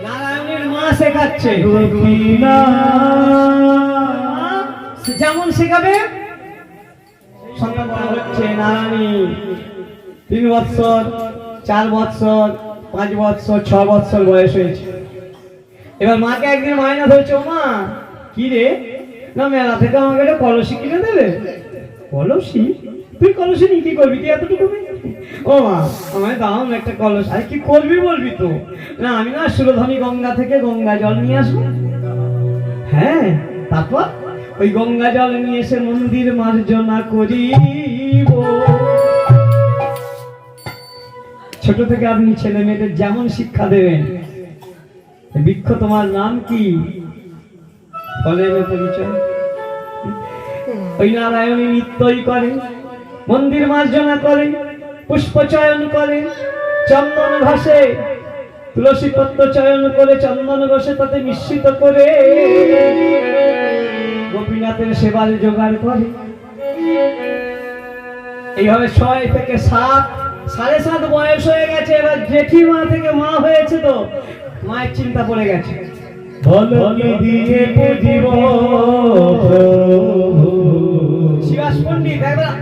নারায়ণের মা শেখাচ্ছে যেমন শেখাবে সন্তান হচ্ছে নারায়ণী 3 বৎসর 4 বৎসর 5 বৎসর 6 বৎসর বয়স হয়েছে। এবার মাকে একদিন মায়না ধরেছে, ও মা কি রে, না মেলা থেকে আমাকে একটা কলসি কিনে দেবে। কলসি? তুই কলসি নিয়ে কি করবি, তুই এতটুকু? ও মা আমায় দাও একটা কলস। আরে কি করবি বলবি তো? না আমি না সুরধনী গঙ্গা থেকে গঙ্গা জল নিয়ে আসবো। হ্যাঁ, তারপর ওই গঙ্গা জল নিয়ে এসে মন্দির মার্জনা করিব। ছোট থেকে আপনি ছেলে মেয়েদের যেমন শিক্ষা দেবেন, বৃক্ষ তোমার নাম কি বলেন পরিচয়। ওই নারায়ণী নিত্যই করে, মন্দির মার্জনা করে, পুষ্প চয়ন করে, চন্দন ঘষে, তুলসী পত্র চয়ন করে, চন্দন ঘষে তাতে মিশ্রিত করে গোপীনাথের সেবার জোগাড় করে। এইভাবে 6 থেকে 7, 7.5 বয়স হয়ে গেছে। এবার জেঠিমা থেকে মা হয়েছে, তো মায়ের চিন্তা পড়ে গেছে, শিবাস পণ্ডিত একবার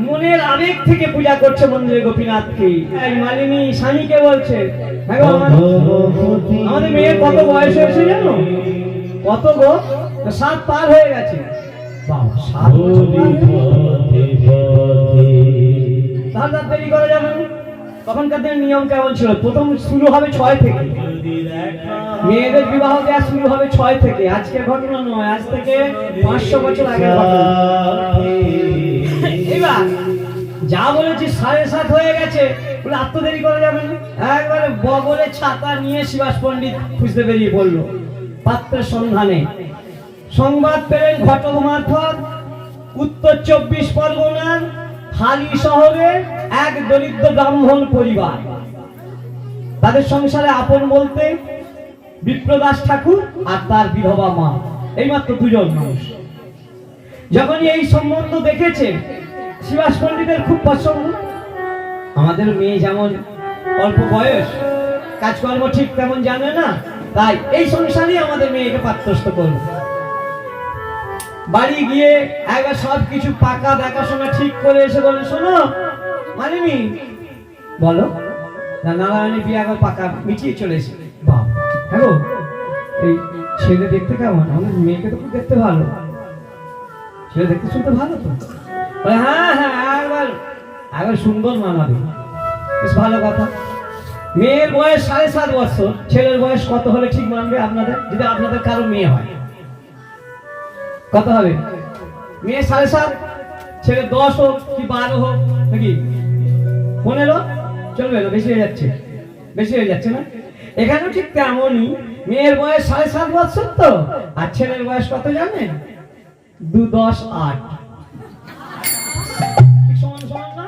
মনের আবেগ থেকে পূজা করছে মন্দিরে গোপীনাথকে। মালিনী স্বামীকে বলছে, আমাদের মেয়ের কত বয়স হয়েছে জানো? কত গো? 7 পার হয়ে গেছে। তাহলে দেরি করা যাবে না। তখনকার দিনের নিয়ম কেমন ছিল? প্রথম শুরু হবে 6 থেকে, মেয়েদের বিবাহ দেওয়া শুরু হবে 6 থেকে। আজকের ঘটনা নয়, আজ থেকে 500 বছর আগের ঘটনা। এবার যা বলেছি 7:30 হয়ে গেছে বলে আর তো দেরি করা যাবে না। একবারে বগলে ছাতা নিয়ে শিবাস পণ্ডিত খুঁজতে বেরিয়ে পড়লো পাত্রের সন্ধানে। সংবাদ পেলেন ঘটক মারফত উত্তর 24 পরগনার হালি শহরে এক দরিদ্র ব্রাহ্মণ পরিবার। তাদের সংসারে আপন বলতে বিপ্রদাস ঠাকুর আর তার বিধবা মা, এইমাত্র 2 জন মানুষ। যখনই এই সম্বন্ধ দেখেছে শিবাস পণ্ডিতের খুব পছন্দ। আমাদের মেয়ে যেমন অল্প বয়স, কাজকর্ম ঠিক তেমন জানে না, তাই এই সংসারে আমাদের মেয়েকে পাত্রস্থ করব। বাড়ি গিয়ে একবার সবকিছু পাকা দেখাশোনা ঠিক করে এসে বলে, শোনো মালিনী, বলো না নারায়ণী বিয়ে একবার পাকা মিটিয়ে চলে এসে। বাবা হ্যালো, এই ছেলে দেখতে কেমন? আমাদের মেয়েকে তো খুব দেখতে ভালো, ছেলে দেখতে শুনতে ভালো তো? হ্যাঁ হ্যাঁ, একবার সুন্দর মানাবে, বেশ ভালো কথা। মেয়ের বয়স 7.5 বছর, ছেলের বয়স কত হলে ঠিক মানবে আপনাদের? যদি আপনাদের কারো মেয়ে হয় কত হবে? মেয়ে 7.5, ছেলে 10 হোক কি 12 হোক নাকি 15 চলবে না? বেশি হয়ে যাচ্ছে, বেশি হয়ে যাচ্ছে না? এখানেও ঠিক তেমনই, মেয়ের বয়স 7.5 বছর তো, আর ছেলের বয়স কত জানেন? 2, 10, 8 সমান সমান না?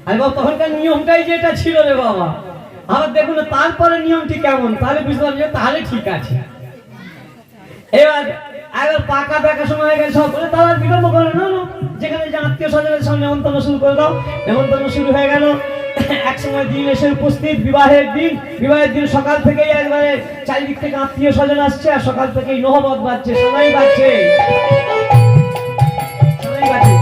আরে বাবা তখনকার নিয়মটাই যেটা ছিল রে বাবা। আবার দেখুন তারপরে নিয়মটি কেমন, তাহলে বুঝলাম যে তাহলে ঠিক আছে। এবার পাকা দেখাশোনা হয়ে গেছে সকলে, তারা বিলম্ব করে না, যেখানে যে আত্মীয় স্বজনের সামনে নেমন্তন্ন শুরু করে দাও। নেমন্তন্ন শুরু হয়ে গেল। এক সময় দিন এসে উপস্থিত, বিবাহের দিন। বিবাহের দিন সকাল থেকেই একবারে চারিদিক থেকে আত্মীয় স্বজন আসছে, আর সকাল থেকেই নহবত বাজছে, সানাই বাজছে, সানাই বাজছে।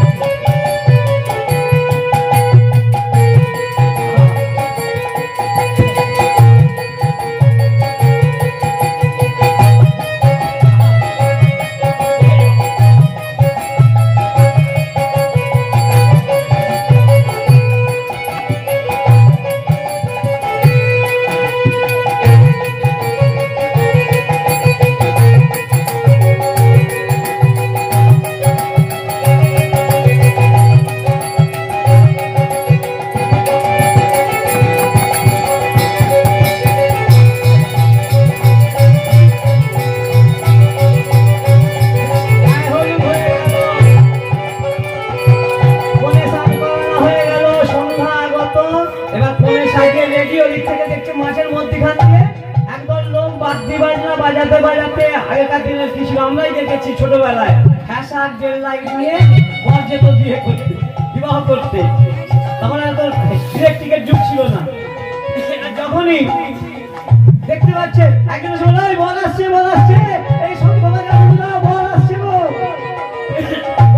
বাজাতে বাজাতে আগেকার দিনের কিছু আমরাই দেখেছি ছোটবেলায়, হ্যাঁ 1.5 লাখ নিয়ে বর যেত বিয়ে করতে, বিবাহ করতে। তখন এত ইলেকট্রিকের যুগ ছিল না। যখনই দেখতে পাচ্ছে একজন বলে বল আসছে এই শঙ্খ বাজানো না, বল আসছে গো,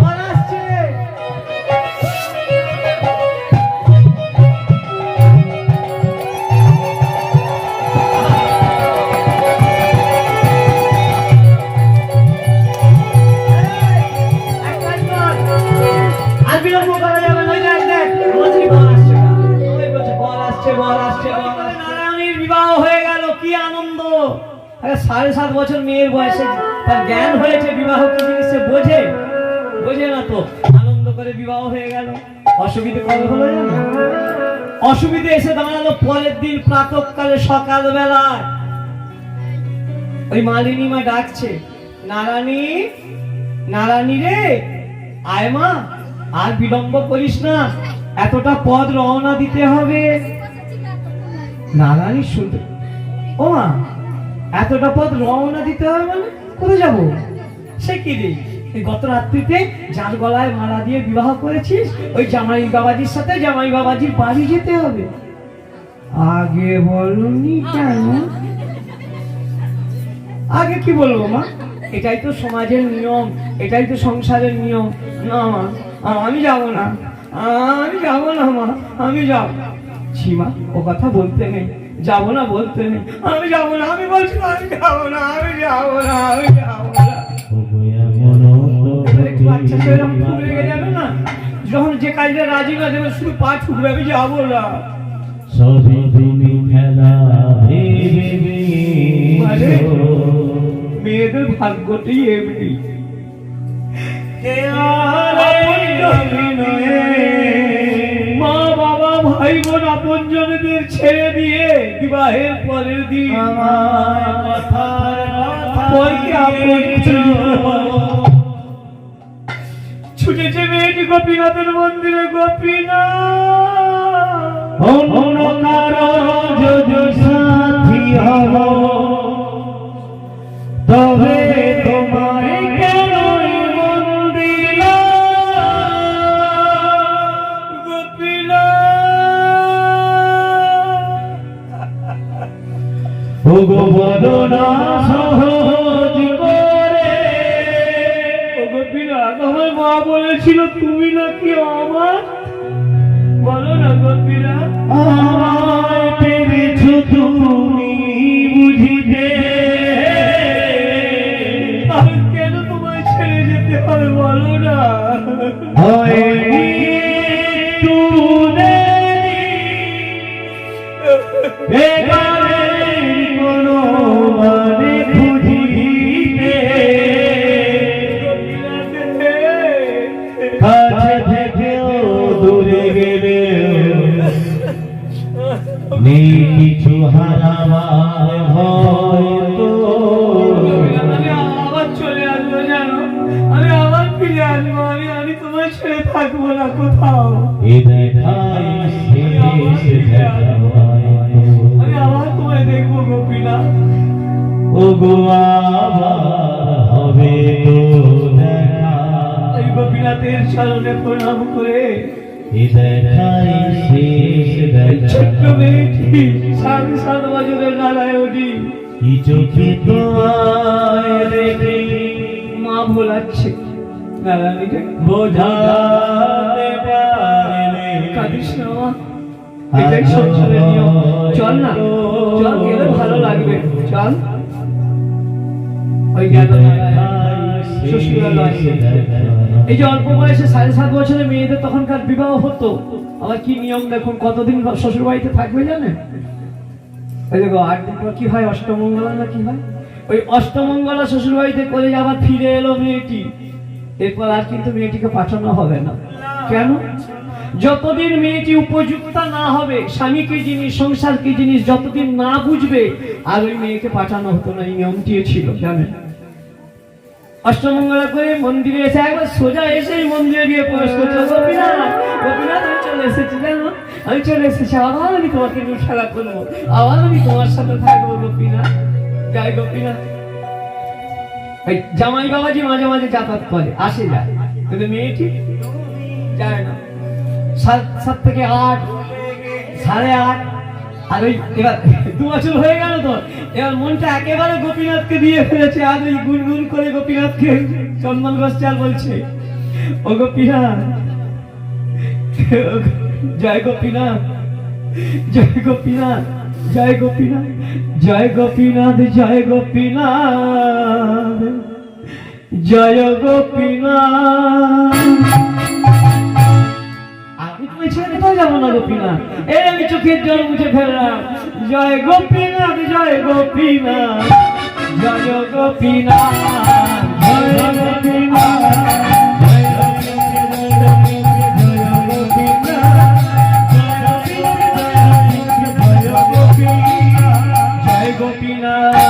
বল আসছে। নারায়ণীর বিবাহ হয়ে গেল, কি আনন্দ। 7.5 বছর মেয়ের বয়সে তার জ্ঞান হয়েছে, বিবাহ কি জিনিস সে বোঝে না তো, আনন্দ করে বিবাহ হয়ে গেল। অসুবিধে কবে হলো জানো? অসুবিধে এসে দাঁড়ালো পরের দিন প্রাতঃকালে, সকালবেলায় ওই মালিনী মা ডাকছে, নারায়ণী রে, আয় মা, আর বিলম্ব করিস না, এতটা পথ রওনা দিতে হবে। নারায়ণী শুনতে, ও মা, এতটা পথ রওনা দিতে হবে মানে কোথায় যাবো? সে কি রে, গত রাত্রিতে যার গলায় মালা দিয়ে বিবাহ করেছিস ওই জামাই বাবাজির সাথে জামাই বাবাজির বাড়ি যেতে হবে। আগে বলনি কেন? আগে কি বলবো মা, এটাই তো সমাজের নিয়ম, এটাই তো সংসারের নিয়ম। না মা, আমি যাবো না মা, আমি যাবো। সীমা, ও কথা বলতে নেই, যাবো না বলতে নেই, আমি যাবো না, আমি বলছি আমি যাবো না। বাচ্চা সেরকম লেগে যাবে না, যখন যে কাজটা রাজি না দেবে শুধু পা ছুটবে, আমি যাবো না। মেয়েদের ভাগ্যটাই এমনি, মা বাবা ভাই বোন আপন জনদের ছেড়ে দিয়ে বিবাহের পরের দিন ছুটেছে মেয়েটি গোপীনাথের মন্দিরে। তবে তোমায় কেন মন দিলা গোপীনাথ, ও গো বলো না সহজ করে। ও গোপীনাথ, আমার মা বলেছিল তুমি নাকি আমার, বলো না গোপীনাথ, আমায় পেরেছো তুমি বুঝিতে, কেন তোমায় ছেড়ে যেতে হবে বলো না। কোনো মানে বুঝিতে, কাছে থেকেও দূরে গেলে নেই কিছু হারাবার ভয়। তো আবার চলে আসবো জানো, আমি আবার ফিরে আসবো, আমি তোমার ছেড়ে থাকবো না কোথাও। আমি আবার তোমায় দেখবো গোপীনাথ, ও গো আবার হবে তো দেখা। এই গোপীনাথের চরণে প্রণাম করে ছোট্ট মেয়েটি 7.5 বছরের নারায়ণী কি চোখে তোমায় দেখে মা ভোলাচ্ছে, নারায়ণীকে বোঝাতে পারলে কাঁদিস না মা, এটাই সংসারের নিয়ম। চল না, চল, গেলে ভালো লাগবে, চল। ওই গেল শ্বশুরালয়। এই যে অল্প বয়সে 7.5 বছরের মেয়েদের তখনকার বিবাহ হতো, আবার কি নিয়ম দেখুন, কতদিন শ্বশুর বাড়িতে থাকবে জানেন? ওই দেখো 8 দিন পর কি হয়, অষ্টমঙ্গলা না কি হয়, ওই অষ্টমঙ্গলা শ্বশুর বাড়িতে করে আবার ফিরে এলো মেয়েটি। এরপর আর কিন্তু মেয়েটিকে পাঠানো হবে না। কেন? যতদিন মেয়েটি উপযুক্ত না হবে, স্বামী কি জিনিস, সংসার কি জিনিস যতদিন না বুঝবে, আর ওই মেয়েকে পাঠানো হতো না। এই নিয়মটি ছিল জানেন। অষ্টমঙ্গলা করে মন্দিরে এসে একবার সোজা এসে মন্দিরে গিয়ে প্রবেশ করছে, গোপীনাথ আমি চলে এসেছি জানো, আমি চলে এসেছি, আবার আমি তোমাকে নিয়ে খেলা করবো, আবার আমি তোমার সাথে থাকবো গোপীনাথ। যাই গোপীনাথ, জামাই বাবাজি মাঝে মাঝে যাতায়াত করে, আসে যায়, কিন্তু মেয়েটি যায় না। সাত থেকে 8, 8:30, আর ওই এবার 2 বছর হয়ে গেল তো, এবার মনটা একেবারে গোপীনাথকে দিয়ে ফেলেছে। আর ওই গুনগুন করে গোপীনাথকে চন্দন গোস্বাল বলছে, ও গোপীনাথ, জয় গোপীনাথ, জয় গোপীনাথ, জয় গোপীনাথ, জয় গোপীনাথ, জয় গোপীনাথ, জয় গোপীনাথ। আমি তুমি ছেড়ে কোথাও যাবো না গোপীনাথ, এই আমি চোখের জল মুছে ফেললাম। জয় গোপীনাথ, জয় গোপীনাথ, জয় গোপীনাথ, জয় গোপীনাথ,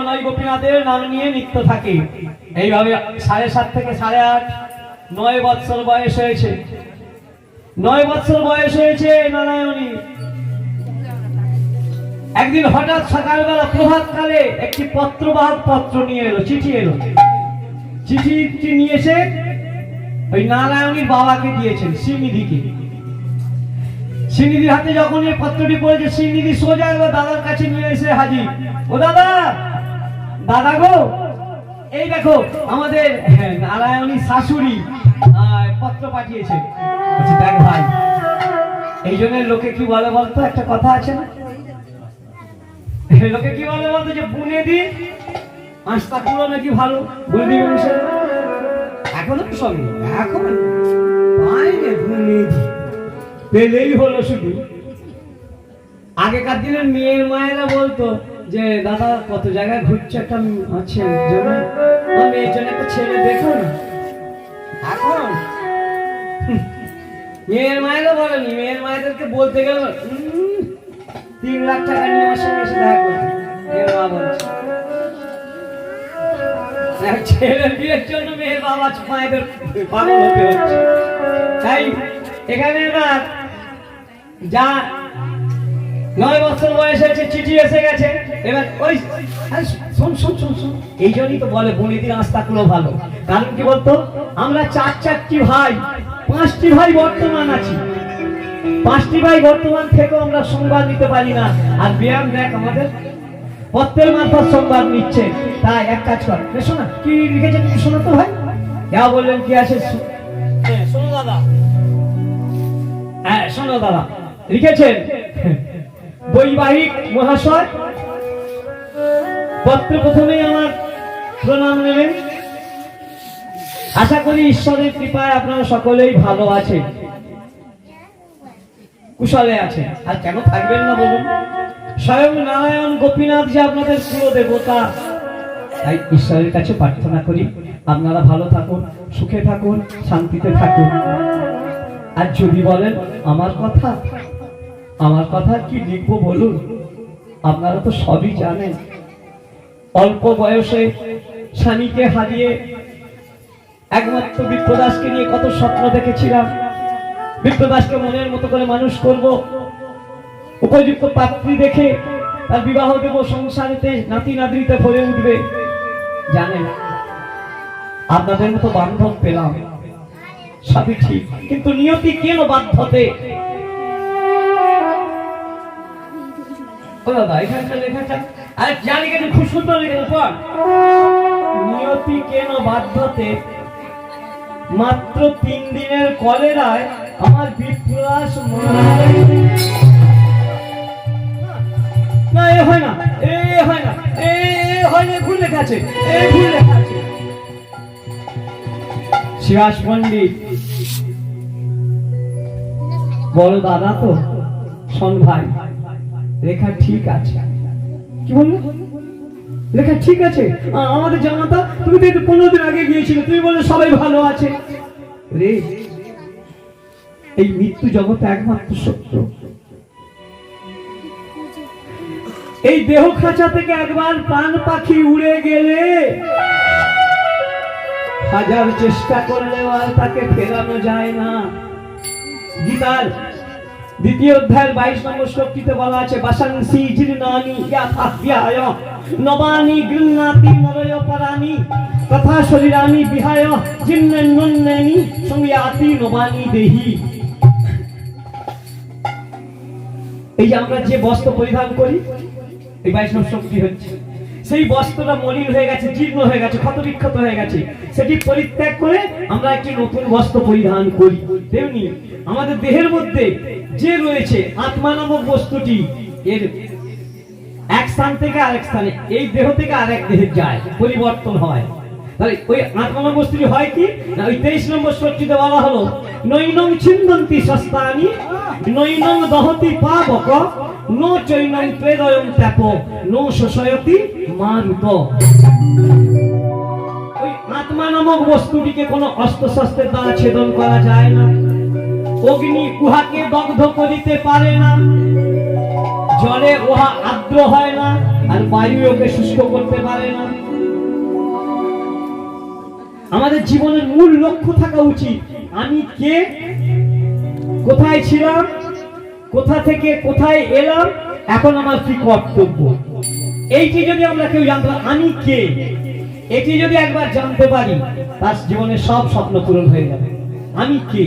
জয় গোপীনাথের নাম নিয়ে নিত্য থাকে। এইভাবে 7:30 থেকে 8:30, 9 বৎসর বয়স হয়েছে। 9 বৎসর বয়স হয়েছে নারায়ণী। একদিন হঠাৎ সকালবেলা প্রভাতকালে একটি পত্রবাহক পত্র নিয়ে এলো, চিঠি এলো। চিঠিটি নিয়ে এসে ওই নারায়ণীর বাবাকে দিয়েছেন, শ্রীনিধিকে। শ্রীনিধির হাতে যখন এই পত্রটি পড়েছে, শ্রীনিধি সোজা একবার দাদার কাছে নিয়ে এসে হাজির। ও দাদা, দাদা গো, এই দেখো আমাদের নারায়ণী শাশুড়ি পত্র পাঠিয়েছে। বলছি, দেখ ভাই, এই জন্য লোকে কি বলে বলতো, একটা কথা আছে না, লোকে কি বলে বলতো, যে বুনে দি আস্তা পুরো নাকি ভালো, বুনে দি এখনো সব এখন পাইনি, বুনে দি পেলেই হলো শুধু। আগেকার দিনের মেয়ের মায়েরা বলতো যে দাদা কত জায়গায় ঘুরছে, একটা আছে মেয়ের জন্য একটা ছেলে দেখো না। এখন মেয়ের মায়েরা বলেনি, মেয়ের মায়েদেরকে বলতে গেল 3 লাখ টাকা নিয়ে আমার সঙ্গে এসে দেখা করতে। মেয়ের মা বলছে ছেলের বিয়ের জন্য মেয়ের বাবা মায়েদের পাগল হতে হচ্ছে। তাই এখানে এবার যা 9 বছর বয়স হয়েছে, চিঠি এসে গেছে। এবার ওই শোন শোন শোন শোন, এই জন্যই তো বলে বনিদিন আস্তাকুলো ভালো। কারণ কি বলতো, আমরা 4টি ভাই, 5টি ভাই বর্তমান আছি। 5টি ভাই বর্তমান থেকেও আমরা সংবাদ নিতে পারি না। আর ব্যায়াম দেখ, আমাদের পত্রের মারফত সংবাদ নিচ্ছে। তাই এক কাজ কর, শোনা কি লিখেছেন, শোনো তো ভাই। যা বললেন কি আছে, শোনো দাদা। হ্যাঁ শোনো দাদা, লিখেছেন বৈবাহিক মহাশয়, পত্র প্রথমেই আমার প্রণাম নেবেন। আশা করি ঈশ্বরের কৃপায় আপনারা সকলেই ভালো আছেন, কুশলে আছেন। আর কেন থাকবেন না বলুন, স্বয়ং নারায়ণ গোপীনাথ যে আপনাদের কুল দেবতা। তাই ঈশ্বরের কাছে প্রার্থনা করি আপনারা ভালো থাকুন, সুখে থাকুন, শান্তিতে থাকুন। আর যদি বলেন আমার কথা কি লিখবো বলুন, আপনারা তো সবই জানেন। অল্প বয়সে স্বামীকে হারিয়ে একমাত্র বিপ্রদাসকে নিয়ে কত স্বপ্ন দেখেছিলাম। বিপ্রদাসকে মনের মতো করে মানুষ করব, উপযুক্ত পাত্রী দেখে তার বিবাহ দেব, সংসারেতে নাতি নাতনিতে ভরে উঠবে। জানেন, আপনাদের মতো বান্ধব পেলাম, সবই ঠিক, কিন্তু নিয়তি কেন বাধ্যতে। খুব সুন্দর লিখেছে, নিয়তি কেন বাধ্যতে মাত্র 3 দিনের কলেরায় আমার বিপ্রাস না, এ হয় না, এ হয় না, এ হয় না, ভুল লেখা আছে, এ ভুল লেখা আছে। শিবাস পণ্ডিত বড় দাদা তো, শোন ভাই, লেখা ঠিক আছে। কি বললো? লেখা ঠিক আছে। আমাদের জামাতা, তুমি তো 15 দিন আগে গিয়েছিলে, তুমি বললে সবাই ভালো আছে। রে, এই মৃত্যু জগতে একমাত্র সত্য। এই দেহ খাঁচা থেকে একবার প্রাণ পাখি উড়ে গেলে হাজার চেষ্টা করলেও আর তাকে ফেরানো যায় না। গীতার 2য় অধ্যায়ের 22 নম্বর শ্লোকটিতে বলা আছে, বাসাংসি জীর্ণানি ইয়াথাভ্যায় নবানি গৃহ্ণাতি নরয় পরানি তথা শরীরানি বিহায় জীর্ণন্নন্যানি সংয়াতি নবানি দেহি। এই যে আমরা যে বস্ত্র পরিধান করি, এই 22 নম্বর শ্লোকটি হচ্ছে, সেই বস্ত্রটা মলিন হয়ে গেছে, জীর্ণ হয়ে গেছে, ক্ষতবিক্ষত হয়ে গেছে, সেটি পরিত্যাগ করে আমরা একটি নতুন বস্ত্র পরিধান করি। তেমনি আমাদের দেহের মধ্যে যে রয়েছে আত্মা নামক বস্তুটি, এর এক স্থান থেকে আরেক স্থানে, এই দেহ থেকে আরেক দেহে যায়, পরিবর্তন হয়। তাহলে ওই আত্মা নামক বস্তুটি হয় কি না, ওই 23 নম্বর শ্লোকটিতে বলা হলো, নৈনং ছিন্দন্তি শস্তানি নৈনং দহতি পাবক নো চৈনং প্রেদয়ং তাপ নো শোষয়তি মারুত। ওই আত্মা নামক বস্তুটিকে কোনো অস্ত্র শস্ত্রের দ্বারা ছেদন করা যায় না। অগ্নি উহাকে দগ্ধ করিতে পারে না, জলে উহা আর্দ্র হয় না, আর বায়ু ওকে শুষ্ক করতে পারে না। আমাদের জীবনের মূল লক্ষ্য থাকা উচিত, আমি কে, কোথায় ছিলাম, কোথা থেকে কোথায় এলাম, এখন আমার কি কর্তব্য। এইটি যদি আমরা কেউ জানতে পারি, আমি কে, এটি যদি একবার জানতে পারি, তার জীবনের সব স্বপ্ন পূরণ হয়ে যাবে। আমি কে।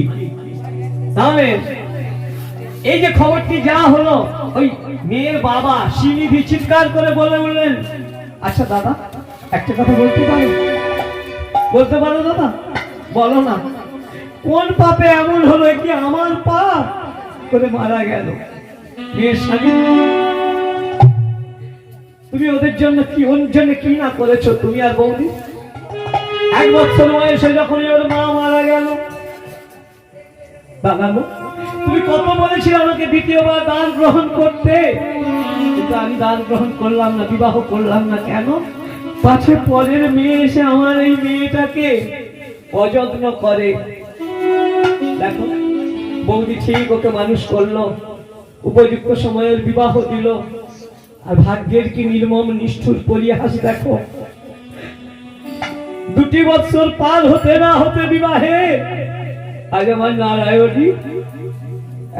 তাহলে এই যে খবরটি যা হলো, ওই মেয়ের বাবা শ্রীনিধি চিৎকার করে বলে উঠলেন, আচ্ছা দাদা, একটা কথা বলতে পারো? বলতে পারো দাদা? বলো না, কোন পাপে এমন হলো কি আমার পাপ করে মারা গেল? মেয়ের স্বামী, তুমি ওদের জন্য কি, ওর জন্য কি না করেছো তুমি আর বৌদি? 1 বছর বয়সে যখন ওর মা মারা গেল, দাদা তুমি কত বলেছিলে আমাকে 2য়বার দান গ্রহণ করতে, কিন্তু আমি দান গ্রহণ করলাম না, বিবাহ করলাম না। কেন? পাছে পরের মেয়ে এসে আমার এই মেয়েটাকে অযত্ন করে। দেখো, বৌদি ঠিক ওকে মানুষ করলো, উপযুক্ত সময়ের বিবাহ দিল, আর ভাগ্যের কি নির্মম নিষ্ঠুর পরিহাস দেখো। 2 বছর পার হতে না হতে বিবাহে আজ আমার নারায়ণী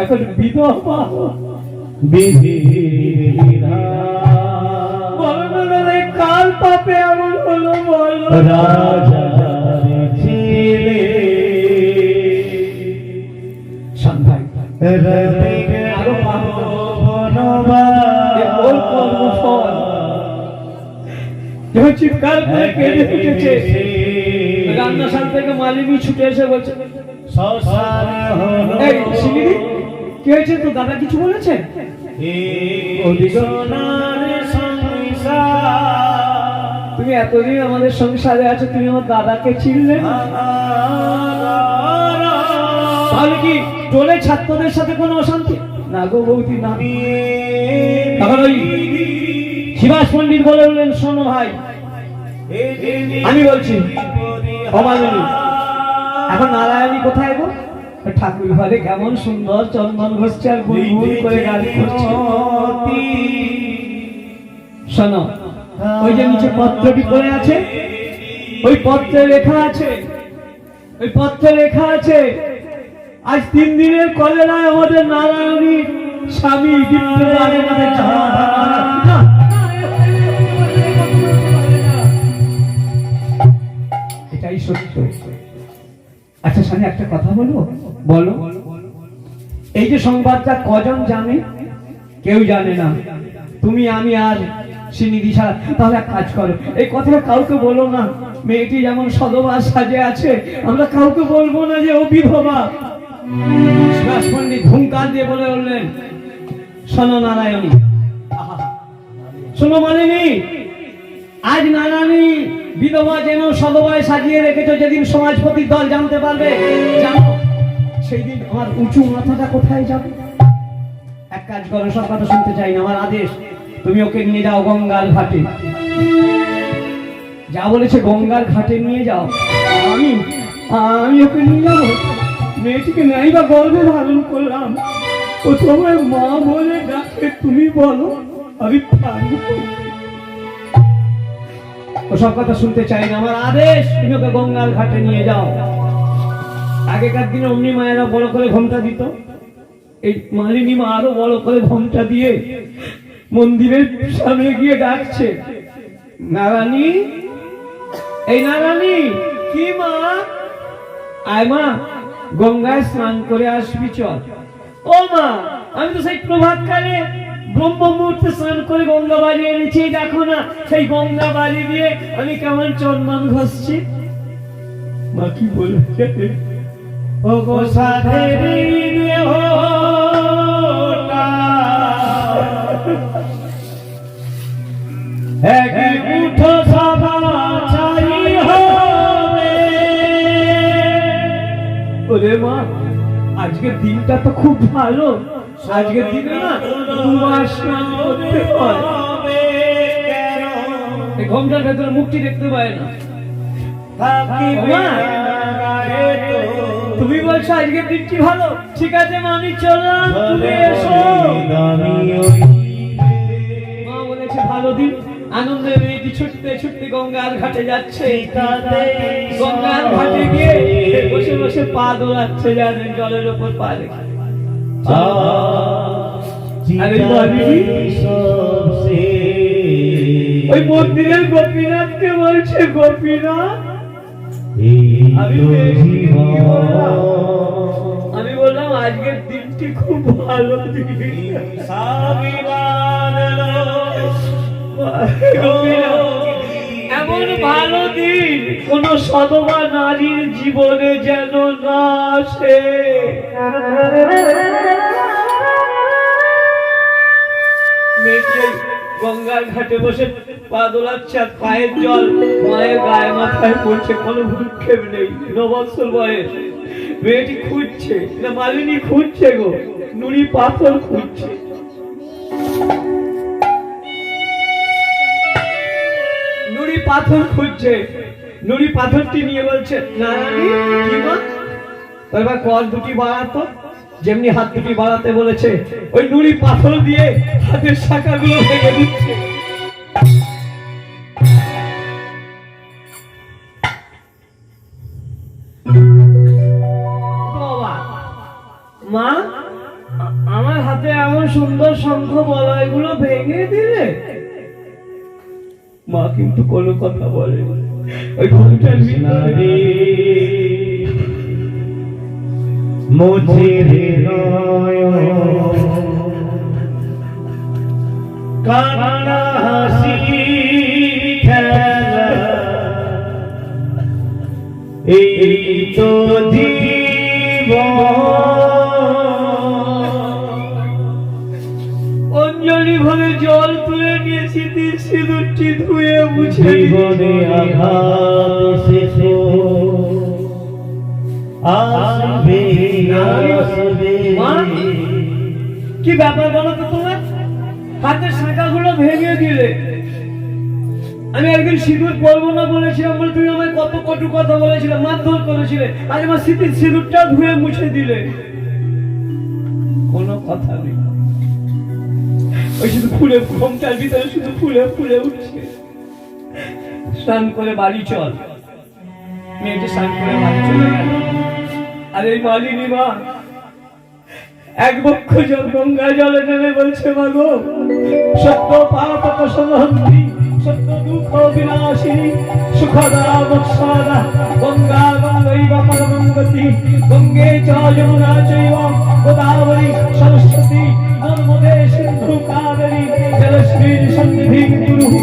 এখন বিধবা। কাল পাপে এমন হলো বলো? চিৎকার করে কেঁদে উঠেছে, রান্নাশাল থেকে মালিনী ছুটে এসে বলছে, কি হয়েছে? তো দাদা কিছু বলেছে? তুমি এতদিন আমাদের সংসারে আছো, তুমি আমার দাদাকে চিনলে না? তাহলে কি টোলে ছাত্রদের সাথে কোনো অশান্তি? না গো বৌদি, না। তখন ওই শিবাস পণ্ডিত বলে বললেন, শোনো ভাই, আমি বলছি অমাননী, এখন নারায়ণী কোথায় গো? ঠাকুর ঘরে কেমন সুন্দর চন্দন ঘষছে আর গুনগুন করে গান করছে। শোনো, ওই যে নিচে পত্রটি পড়ে আছে, ওই পত্রে লেখা আছে, ওই পত্রে লেখা আছে, আজ 3 দিনের কলেরায় আমাদের নারায়ণীর স্বামী এটাই সত্য। আচ্ছা স্বামী, একটা কথা বলবো? বলো। এই যে সংবাদটা কজন জানে? কেউ জানে না। তুমি, আমি আর সে নিধি ছাড়া। তাহলে এক কাজ করো, এই কথাটা কাউকে বলো না। মেয়েটি যেমন সদবা সাজে আছে, আমরা কাউকে বলবো না যে ও বিধবা। সুভাষ পণ্ডিত হুঙ্কার দিয়ে বলে উঠলেন, শোনো নারায়ণী, শোনো মালিনী, আজ নারায়ণী বিধবা যেন সদবায় সাজিয়ে রেখেছো, যেদিন সমাজপতির দল জানতে পারবে, জানো সেই দিন আমার উঁচু মাথাটা কোথায় যাবে। এক কাজ করো, সব কথা শুনতে চাই না, আমার আদেশ, তুমি ওকে নিয়ে যাও গঙ্গার ঘাটে। যা বলেছে গঙ্গার ঘাটে নিয়ে যাও। আমি আমি ওকে নিয়ে যাবো? মেয়েটিকে নাই বা গর্ভে ধারণ করলাম, ও তোমার মা বলে ডাকে, তুমি বলো আমি পারবো? ওসব কথা শুনতে চাই না, আমার আদেশ, তুমি ওকে গঙ্গার ঘাটে নিয়ে যাও। আগেকার দিনে অমনি মায়েরা বড় করে ঘোমটা দিত, এই মালিনী মা আরো বড় করে ঘোমটা দিয়ে মন্দিরের সামনে গিয়ে ডাকছে, নারায়ণী, এই নারায়ণী। কি মা? আয় মা, গঙ্গায় স্নান করে আসবি, চল। ও মা, আমি তো সেই প্রভাতকালে ব্রহ্ম মুহূর্তে স্নান করে গঙ্গা বাড়ি এনেছি, দেখো না সেই গঙ্গা বাড়ি দিয়ে আমি কেমন চন্দন ঘষছি। মা কি বলছে, ও গো সাধেরি দেহটা এক উঠো সভা চাই হবে। ওরে মা, আজকের দিনটা তো খুব ভালো, আজকের দিনে না দুবার স্নান করতে হয়। এই ঘোমটার ভেতরে মুখটি দেখতে পায় না। তুমি বলছো আজকের দিনটি ভালো, ঠিক আছে মা, আমি চললাম, তুমি এসো। মা বলেছে ভালো দিন, আনন্দে মেয়েটি ছুটতে ছুটতে গঙ্গার ঘাটে যাচ্ছে। গঙ্গার ঘাটে গিয়ে বসে বসে পা দোলাচ্ছে, জানেন, জলের ওপর পা রেখে। ওই মন্দিরের গোপীনাথকে বলছে, গোপীনাথ, আমি বললাম আজকের দিনটি খুব ভালো দিন। এমন ভালো দিন কোন সদবা নারীর জীবনে যেন না আসে। গঙ্গার ঘাটে বসে পা দোলাচ্ছে, আর পায়ের জল মায়ের গায়ে মাথায় পড়ছে, কোনো ভূক্ষেপ নেই। 9 বছর বয়স, মেয়েটি খুঁজছে, মালিনী খুঁজছে গো, নুড়ি পাথর খুঁজছে। নুড়ি পাথর খুঁজছে, নুড়ি পাথরটি নিয়ে বলছে, নারায়ণী কি মা, এবার কল দুটি বাড়াতো, যেমনি হাত দুটি বাড়াতে বলেছে, ওই নুড়ি পাথর দিয়ে হাতের শাখাগুলো ভেঙে দিচ্ছে। মা, আমার হাতে এমন সুন্দর শঙ্খ বলয়গুলো ভেঙে দিলে। মা কিন্তু কোনো কথা বলে, ওই ঘুমটার ভিতরে কান্না হাসি খেলা, এই তো অঞ্জলি ভরে জল তুলে নিয়েছি, সিঁদুরটি ধুয়ে মুছে জীবনে আঘাত শেষে আসবে আসবে। কি ব্যাপার বলো তো তোমার? হাতের শাখাগুলো ভেঙে দিলে। আমি একদিন সিঁদুর পরবো না বলেছিলাম বলে তুমি আমায় কত কটু কথা বলেছিলে, মারধর করেছিলে, আজ আমার স্মৃতির সিঁদুরটা ধুয়ে মুছে দিলে। কোনো কথা নেই, ওই শুধু ফুলে ঘোমটার ভিতরে শুধু ফুলে ফুলে উঠছে। স্নান করে বাড়ি চল। মেয়েটি স্নান করে বাড়ি চলে গেল। আর এই মালিনী মা এক বক্ষ জল গঙ্গা জলে নেমে বলছে, মা গো, সত্য পাপ প্রসন্নন্তি, সত্য দুঃখ বিনাশিনী, সুখদা মোক্ষদা, গঙ্গা গঙ্গৈব পরমং গতি, গঙ্গে চ যমুনা চৈব গোদাবরী সরস্বতী নর্মদে সিন্ধু কাবেরী জলশ্রী সন্নিধিং কুরু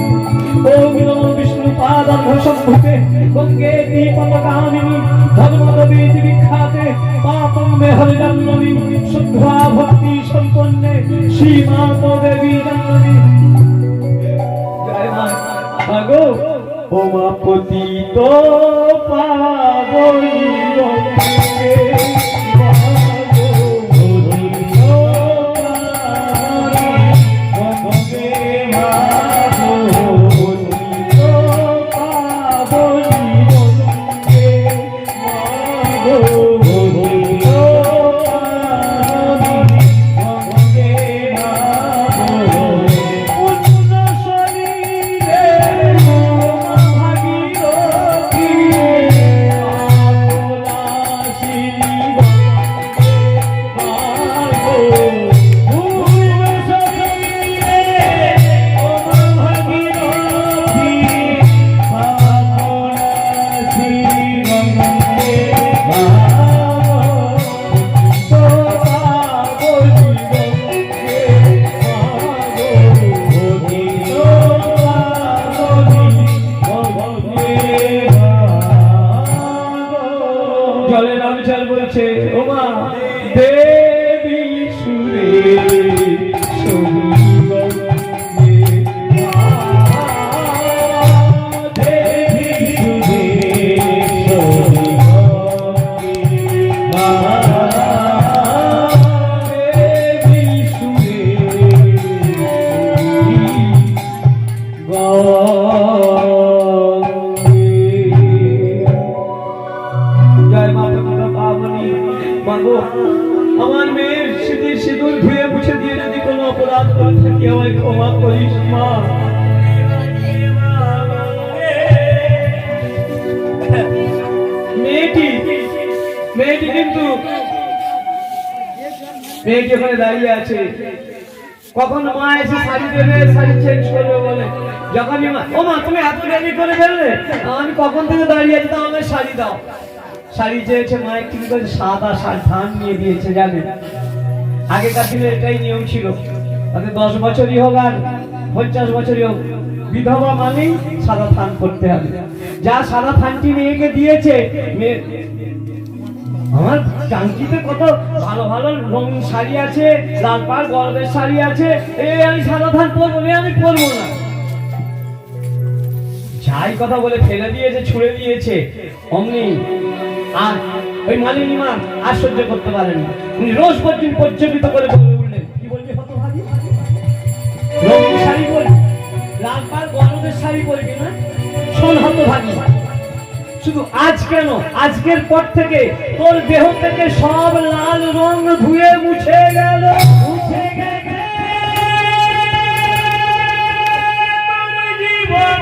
ওম নমো বিষ্ণু পাদং সম্ভুতে গঙ্গে দীপনগামিনী ধর্মদেবী বিখ্যাতে পাপং মে হরিজন্মনি শুদ্ধা ভক্তি সম্পন্নে শ্রীমাতা দেবী জন্মনি। জয় মা আগো ওমা পতিত পাবনী গঙ্গে আমার মেয়ের স্মৃতির সিঁদুর ধুয়ে মুছে দিয়ে যদি কোনো অপরাধ করে থাকি আমায় ক্ষমা করিস মা। মেয়েটি কিন্তু মেয়েটি ওখানে দাঁড়িয়ে আছে, কখন মা এসে শাড়ি দেবে, শাড়ি চেঞ্জ করবে বলে। যখনই মা, ও মা তুমি এত দেরি করে ফেললে, আমি কখন থেকে দাঁড়িয়ে আছি, তাও আমায় শাড়ি দাও। শাড়ি চেয়েছে, মা একটু করে সাদা ধান নিয়ে দিয়েছে। জানেন আগেকার দিনে এটাই নিয়ম ছিল, তাতে 10 বছরই হোক আর 50 বছরই হোক, বিধবা মানেই সাদা থান করতে হবে। যা সাদা থানটি মেয়েকে দিয়েছে, আমার টাঙ্কিতে কত ভালো ভালো রঙিন শাড়ি আছে, লাল পাড় গর্বের শাড়ি আছে, আমি সাদা থান পরবো, আমি পরবো না। যাই কথা বলে ফেলে দিয়েছে, ছুঁড়ে দিয়েছে। অমনি আর ওই মালিনী মা আর সহ্য করতে পারেন, উনি রোজ পর্যন্ত পর্যবিত করে বলে উঠলেন, কি বলবি হতভাগী, রঙিন শাড়ি পরবি, লাল পাড় গর্বের শাড়ি পরবি না, শোন হতভাগী, শুধু আজ কেন, আজকের পর থেকে তোর দেহ থেকে সব লাল রং ধুয়ে মুছে গেল, মুছে গেছে জীবন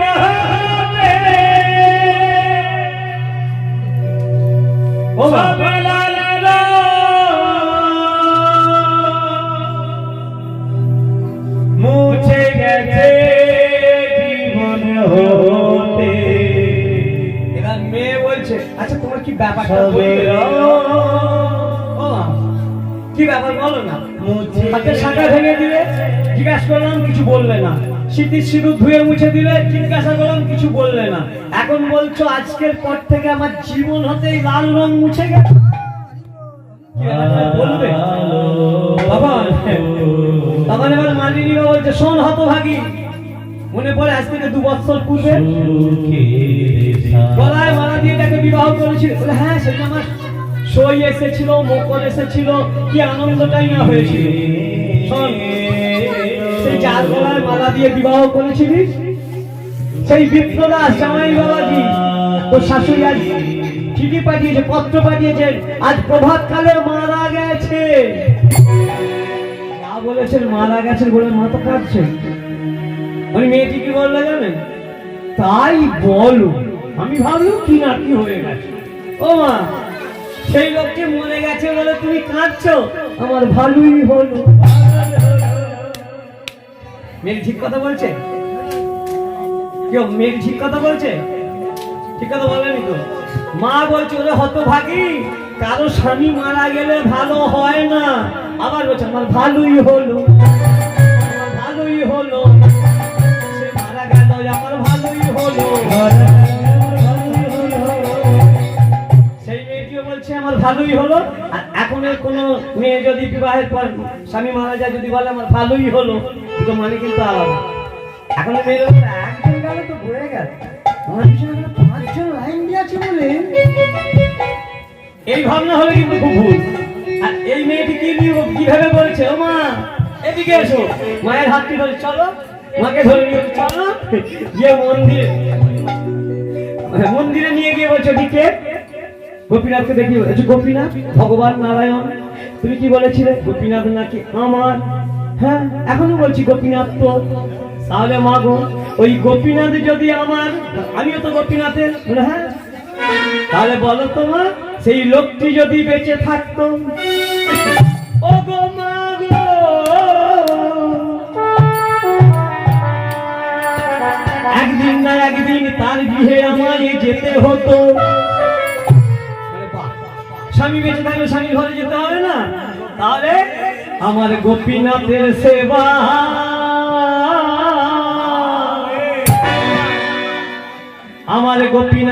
মুছে গেছে জীবন হতে। এবার মেয়ে বলছে, আচ্ছা তোমার কি ব্যাপারটা কি ব্যাপার বলো না। হাতের শাখা ভেঙে দিলে, জিজ্ঞাসা করলাম, কিছু বললে না। স্মৃতির সিঁদুর ধুয়ে মুছে দিলে, জিজ্ঞাসা করলাম, কিছু বললে না। এখন বলছো আজকের পর থেকে আমার জীবন হতেই লাল রং মুছে গেছে, বলবে বাবা। তখন এবার মালিনী বলছে, শোন হতভাগী, মনে পড়ে আজ থেকে 2 বছর পূর্বে গলায় মালা দিয়ে তাকে বিবাহ করেছিল? হ্যাঁ, সেটা আমার সই এসেছিল, মকর এসেছিল, কি আনন্দটাই না হয়েছিল। শোন, সেই যার গলায় মালা দিয়ে বিবাহ করেছিলিস, সেই বিপ্রদাস জামাই বাবাজি তোর শাশুড়ি আজ চিঠি পাঠিয়েছে, পত্র পাঠিয়েছে, আজ প্রভাত কালে মারা গেছে। যা বলেছেন মারা গেছে বলে মা তো কাঁদছে। মানে মেয়েটি কি বললো জানেন, তাই বলো, আমি ভাবলাম কি না কি হয়ে গেছে। ও মা, সেই লোকটি মরে গেছে বলে তুমি কাঁদছো, আমার ভালোই হলো। মেয়ে ঠিক কথা বলছে? কেউ মেয়ে ঠিক কথা বলছে? ঠিক কথা বলেনি তো। মা বলছে, ওরে হতভাগী, কারো স্বামী মারা গেলে ভালো হয় না। আবার বলছে, আমার ভালোই হলো, ভালোই হলো, সে মারা গেল, আমার সেই মেয়েটিও বলছে আমার ভালোই হলো। আর এখনের কোনো মেয়ে যদি বিবাহের পর স্বামী মারা যায় যদি বলে আমার ভালোই হলো, তো মানে কিন্তু আলাদা। এখন মেয়ের একজন গেলে তো বয়ে গেল, আমার পিছনে 5জন লাইন দিয়ে আছে বলে এই ভাবনা হলে কিন্তু খুব ভুল। আর এই মেয়েটি কিভাবে বলছে, ও মা এদিকে এসো, মায়ের হাতটি ধরে চলো, মাকে ধরে নিয়ে চলো, গিয়ে মন্দিরে নিয়ে গিয়ে বলছো দিকে গোপীনাথকে দেখি বলছো, গোপীনাথ ভগবান নারায়ণ তুমি কি বলেছিলে গোপীনাথ নাকি আমার? হ্যাঁ এখনো বলছি গোপীনাথ তো। তাহলে মা গো ওই গোপীনাথ যদি আমার, আমিও তো গোপীনাথের, হ্যাঁ তাহলে বলো তোমার সেই লোকটি যদি বেঁচে থাকতো, ও গো মা গো একদিন না একদিন তার বিয়ে আমায় যেতে হতো। স্বামী বেঁচে থাকলে স্বামীর ঘরে যেতে হবে না? তাহলে আমার গোপীনাথের সেবা, আমার গোপীনাথ